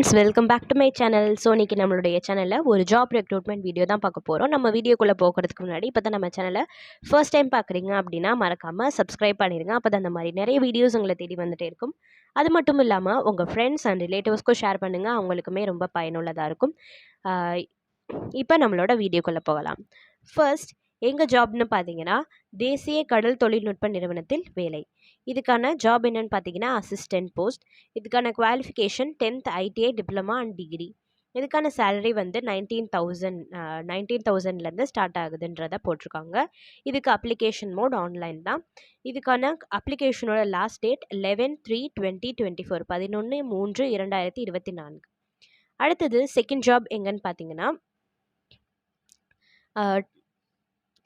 Friends, welcome back to my channel. So இன்றைக்கி நம்மளுடைய சேனலில் ஒரு ஜாப் ரெக்ரூட்மெண்ட் வீடியோ தான் பார்க்க போகிறோம். நம்ம வீடியோக்குள்ளே போகிறதுக்கு முன்னாடி இப்போ தான் நம்ம சேனலை ஃபர்ஸ்ட் டைம் பார்க்குறீங்க அப்படின்னா மறக்காமல் சப்ஸ்கிரைப் பண்ணிடுங்க. அப்போ தான் அந்த மாதிரி நிறைய வீடியோஸ் உங்களை தேடி வந்துகிட்டே இருக்கும். அது மட்டும் இல்லாமல் உங்கள் ஃப்ரெண்ட்ஸ் அண்ட் ரிலேட்டிவ்ஸ்க்கும் ஷேர் பண்ணுங்கள், அவங்களுக்குமே ரொம்ப பயனுள்ளதாக இருக்கும். இப்போ நம்மளோட வீடியோக்குள்ளே போகலாம். ஃபர்ஸ்ட் எங்கள் ஜாப்னு பார்த்தீங்கன்னா தேசிய கடல் தொழில்நுட்ப நிறுவனத்தில் வேலை. இதுக்கான ஜாப் என்னென்னு பார்த்தீங்கன்னா அசிஸ்டன்ட் போஸ்ட். இதுக்கான qualification 10th ITI diploma and degree. இதுக்கான சேலரி வந்து 19,000லேருந்து ஸ்டார்ட் ஆகுதுன்றதை போட்டிருக்காங்க. இதுக்கு அப்ளிகேஷன் மோட் ஆன்லைன் தான். இதுக்கான அப்ளிகேஷனோட லாஸ்ட் டேட் 11/3/2024 11/3/2024. அடுத்தது செகண்ட் ஜாப் எங்கன்னு பார்த்தீங்கன்னா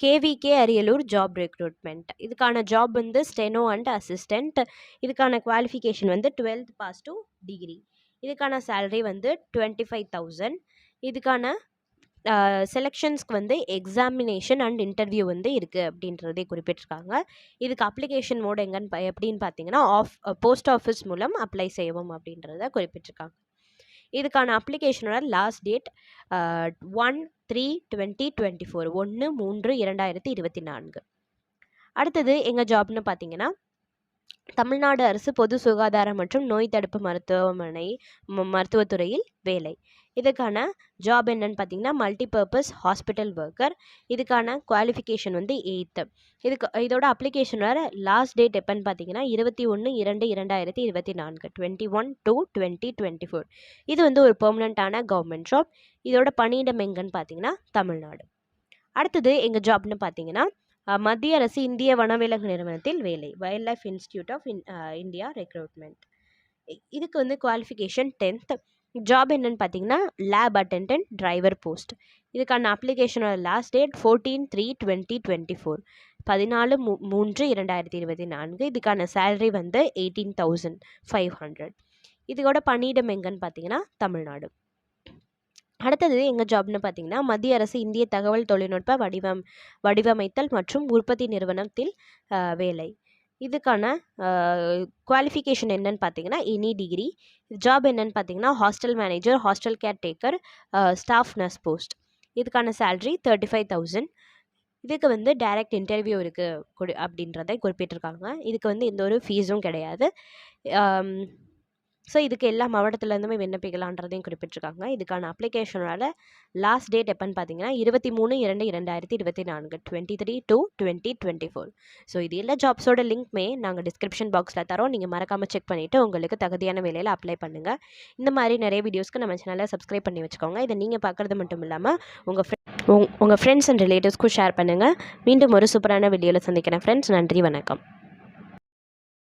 KVK அரியலூர் ஜாப் ரெக்ரூட்மெண்ட். இதுக்கான ஜாப் வந்து ஸ்டெனோ அண்ட் அசிஸ்டண்ட். இதுக்கான குவாலிஃபிகேஷன் வந்து 12th பாஸ் டு டிகிரி. இதுக்கான சேலரி வந்து 25,000. இதுக்கான செலெக்ஷன்ஸ்க்கு வந்து எக்ஸாமினேஷன் அண்ட் இன்டர்வியூ வந்து இருக்குது அப்படின்றதே குறிப்பிட்டிருக்காங்க. இதுக்கு அப்ளிகேஷன் மோட் எப்படின்னு பார்த்தீங்கன்னா போஸ்ட் ஆஃபீஸ் மூலம் அப்ளை செய்யவும் அப்படின்றத குறிப்பிட்டிருக்காங்க. இதுக்கான அப்ளிகேஷனோட லாஸ்ட் டேட் 1/3/2024 1/3/2024. அடுத்தது எங்கள் ஜாப்னு பார்த்தீங்கன்னா தமிழ்நாடு அரசு பொது சுகாதாரம் மற்றும் நோய் தடுப்பு மருத்துவத்துறையில் வேலை. இதுக்கான ஜாப் என்னன்னு பார்த்தீங்கன்னா மல்டிபர்பஸ் ஹாஸ்பிட்டல் ஒர்க்கர். இதுக்கான குவாலிஃபிகேஷன் வந்து 8th. இதோட அப்ளிகேஷனோட லாஸ்ட் டேட் எப்போன்னு பார்த்தீங்கன்னா 21/2/2024 21/2/2024. இது வந்து ஒரு பெர்மனண்ட்டான கவர்மெண்ட் ஜாப். இதோட பணியிடம் எங்கன்னு பார்த்தீங்கன்னா தமிழ்நாடு. அடுத்தது எங்கள் ஜாப்னு பார்த்தீங்கன்னா மத்திய அரசு இந்திய வனவிலங்கு நிறுவனத்தில் வேலை. Wild life institute of India recruitment. இதுக்கு வந்து குவாலிஃபிகேஷன் 10th. ஜாப் என்னன்னு பார்த்தீங்கன்னா லேப் அட்டெண்டன்ட் டிரைவர் போஸ்ட். இதுக்கான அப்ளிகேஷனோட லாஸ்ட் டேட் 14/3/2024 14/3/2024. இதுக்கான சேலரி வந்து 18,500. இதோட பணியிடம் எங்கன்னு பார்த்தீங்கன்னா தமிழ்நாடு. அடுத்தது எங்கள் ஜாப்னு பார்த்தீங்கன்னா மத்திய அரசு இந்திய தகவல் தொழில்நுட்ப வடிவமைத்தல் மற்றும் உற்பத்தி நிறுவனத்தில் வேலை. இதுக்கான குவாலிஃபிகேஷன் என்னன்னு பார்த்தீங்கன்னா எனி டிகிரி. ஜாப் என்னன்னு பார்த்தீங்கன்னா hostel manager, hostel care taker, staff nurse post. இதுக்கான சேலரி 35,000. இதுக்கு வந்து டைரக்ட் இன்டர்வியூ இருக்குது அப்படின்றதை குறிப்பிட்டிருக்காங்க. இதுக்கு வந்து எந்த ஒரு ஃபீஸும் கிடையாது. ஸோ இதுக்கு எல்லா மாவட்டத்துலேருந்துமே விண்ணப்பிக்கலான்றதையும் குறிப்பிட்டிருக்காங்க. இதுக்கான அப்ளிகேஷனோட லாஸ்ட் டேட் எப்போன்னு பார்த்தீங்கன்னா 23/2/2024 23/2/2024. ஸோ இது எல்லா ஜாப்ஸோட லிங்க்மே நாங்கள் டிஸ்கிரிப்ஷன் பாக்ஸில் தரோம். நீங்கள் மறக்காமல் செக் பண்ணிவிட்டு உங்களுக்கு தகுதியான வேலையில் அப்ளை பண்ணுங்கள். இந்த மாதிரி நிறைய வீடியோஸ்க்கு நம்ம சேனலை சப்ஸ்கிரைப் பண்ணி வச்சுக்கோங்க. இதை நீங்கள் பார்க்குறது மட்டும் இல்லாமல் உங்கள் ஃப்ரெண்ட்ஸ் அண்ட் ரிலேட்டிவ்ஸ்க்கும் ஷேர் பண்ணுங்கள். மீண்டும் ஒரு சூப்பரான வீடியோவில் சந்திக்கிறேன் ஃப்ரெண்ட்ஸ். நன்றி, வணக்கம்.